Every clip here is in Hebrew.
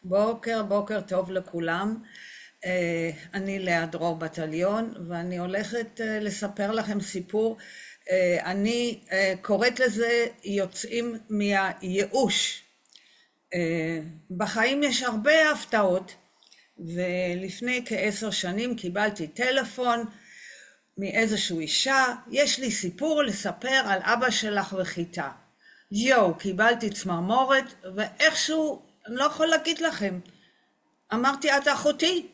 בוקר טוב לכולם. אני לאה דרור בטליון, ואני הולכת לספר לכם סיפור. אני קוראת לזה יוצאים מהייאוש. בחיים יש הרבה הפתעות, ולפני כ10 שנים קיבלתי טלפון מאיזושהי אישה, יש לי סיפור לספר על אבא שלך וחיטה. קיבלתי צמרמורת, ואיכשהו, אני לא יכול להגיד לכם, אמרתי, את אחותי.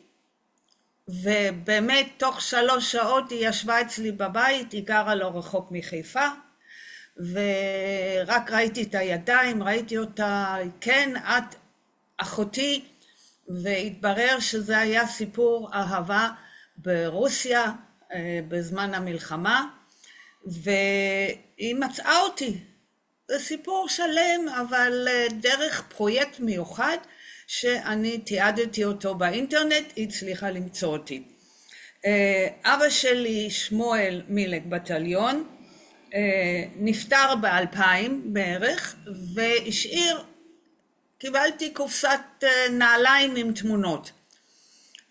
ובאמת, תוך 3 שעות היא ישבה אצלי בבית, היא גרה לא רחוק מחיפה, ורק ראיתי את הידיים, ראיתי אותה, כן, את אחותי, והתברר שזה היה סיפור אהבה ברוסיה, בזמן המלחמה, והיא מצאה אותי. זה סיפור שלם, אבל דרך פרויקט מיוחד, שאני תיעדתי אותו באינטרנט, היא הצליחה למצוא אותי. אבא שלי, שמואל מילק בטליון, נפטר ב2000 בערך, והשאיר, קיבלתי קופסת נעליים עם תמונות.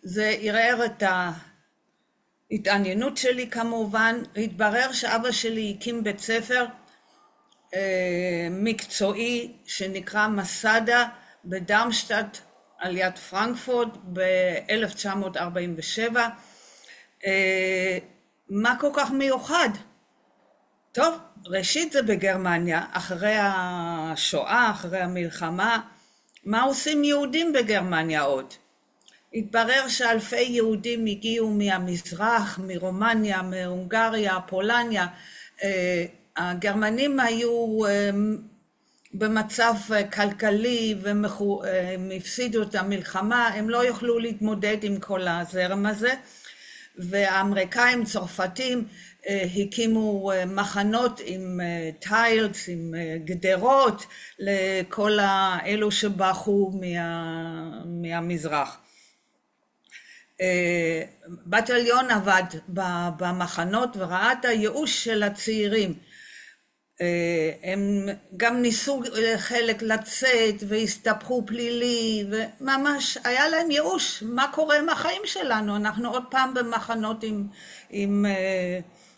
זה ערער את ההתעניינות שלי כמובן. התברר שאבא שלי הקים בית ספר מקצועי שנקרא מסדה בדרמשטט על יד פרנקפורט ב-1947. מה כל כך מיוחד? טוב, ראשית זה בגרמניה, אחרי השואה, אחרי המלחמה. מה עושים יהודים בגרמניה עוד? התברר שאלפי יהודים הגיעו מהמזרח, מרומניה, מהונגריה, פולניה. הגרמנים היו במצב כלכלי והם הפסידו את המלחמה, הם לא יוכלו להתמודד עם כל הזרם הזה, והאמריקאים צרפתים הקימו מחנות עם טיילס, עם גדרות, לכל האלו שבחו מהמזרח. בטליון עבד במחנות וראה את הייאוש של הצעירים. הם גם ניסו חלק לצאת והסתבכו פלילי, וממש היה להם ייאוש. מה קורה עם החיים שלנו? אנחנו עוד פעם במחנות עם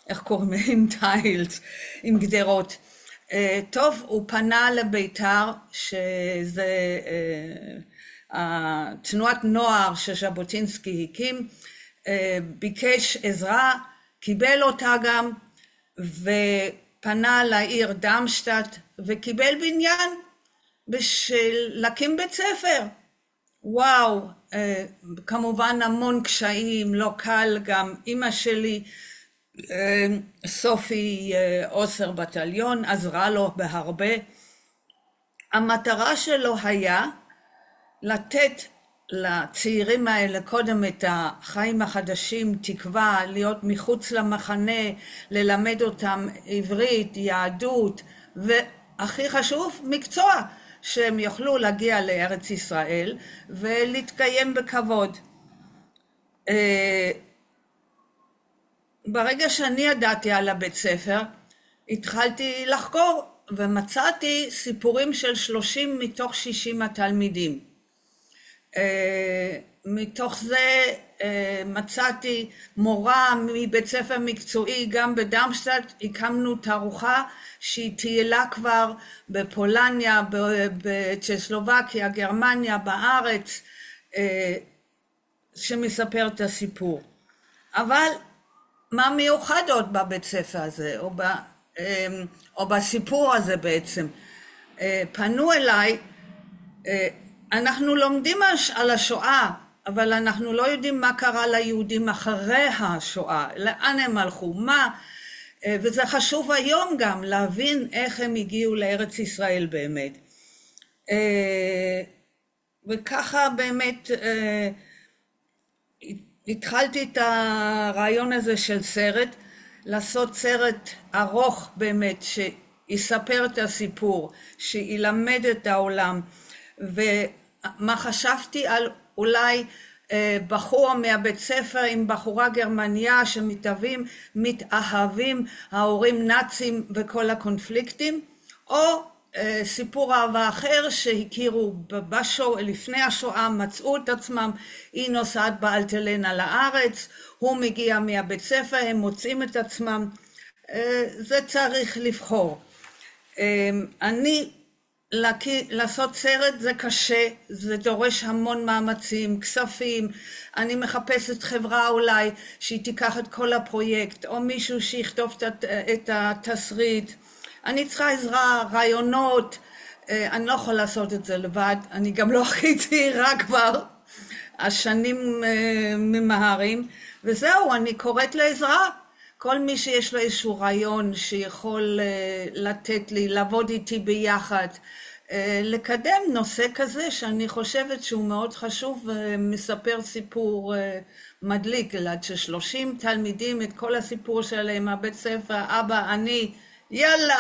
איך קוראים? עם טיילס, עם גדרות. טוב, הוא פנה לביתר, שזה תנועת נוער שז'בוטינסקי הקים, ביקש עזרה, קיבל אותה גם, ופנה לעיר דרמשטט, וקיבל בניין בשביל להקים בית ספר. וואו, כמובן המון קשיים, לא קל. גם אמא שלי, סופי אוסר בטליון, עזרה לו בהרבה. המטרה שלו היה לתת לצעירים האלה קודם את החיים החדשים, תקווה, להיות מחוץ למחנה, ללמד אותם עברית, יהדות, והכי חשוב, מקצוע, שהם יוכלו להגיע לארץ ישראל ולהתקיים בכבוד. ברגע שאני ידעתי על הבית ספר, התחלתי לחקור ומצאתי סיפורים של 30 מתוך 60 התלמידים. מתוך זה מצאתי מורה מבית ספר מקצועי גם בדרמשטט. הקמנו תערוכה שהיא טיילה כבר בפולניה, בצ'כוסלובקיה, גרמניה, בארץ, שמספר את הסיפור. אבל מה מיוחד עוד בבית ספר הזה, או בסיפור הזה בעצם? פנו אליי, אנחנו לומדים על השואה, אבל אנחנו לא יודעים מה קרה ליהודים אחרי השואה, לאן הם הלכו, מה, וזה חשוב היום גם להבין איך הם הגיעו לארץ ישראל באמת. וככה באמת התחלתי את הרעיון הזה של סרט, לעשות סרט ארוך באמת, שיספר את הסיפור, שילמד את העולם. ומה חשבתי על אולי בחור מהבית ספר עם בחורה גרמניה שמתאהבים, ההורים נאצים וכל הקונפליקטים, או סיפור אהבה אחר שהכירו לפני השואה, מצאו את עצמם, היא נוסעת באלטלנה לארץ, הוא מגיע מהבית ספר, הם מוצאים את עצמם, זה צריך לבחור. לעשות סרט זה קשה, זה דורש המון מאמצים, כספים, אני מחפשת חברה אולי שהיא תיקח את כל הפרויקט, או מישהו שיכתוב את התסריט, אני צריכה עזרה, רעיונות, אני לא יכולה לעשות את זה לבד, אני גם לא הכי צעירה כבר, השנים ממהרים, וזהו, אני קוראת לעזרה. כל מי שיש לו איזשהו רעיון שיכול לתת לי, לעבוד איתי ביחד, לקדם נושא כזה שאני חושבת שהוא מאוד חשוב ומספר סיפור מדליק, עד ש30 תלמידים את כל הסיפור שלהם, הבית ספר, אבא, אני, יאללה.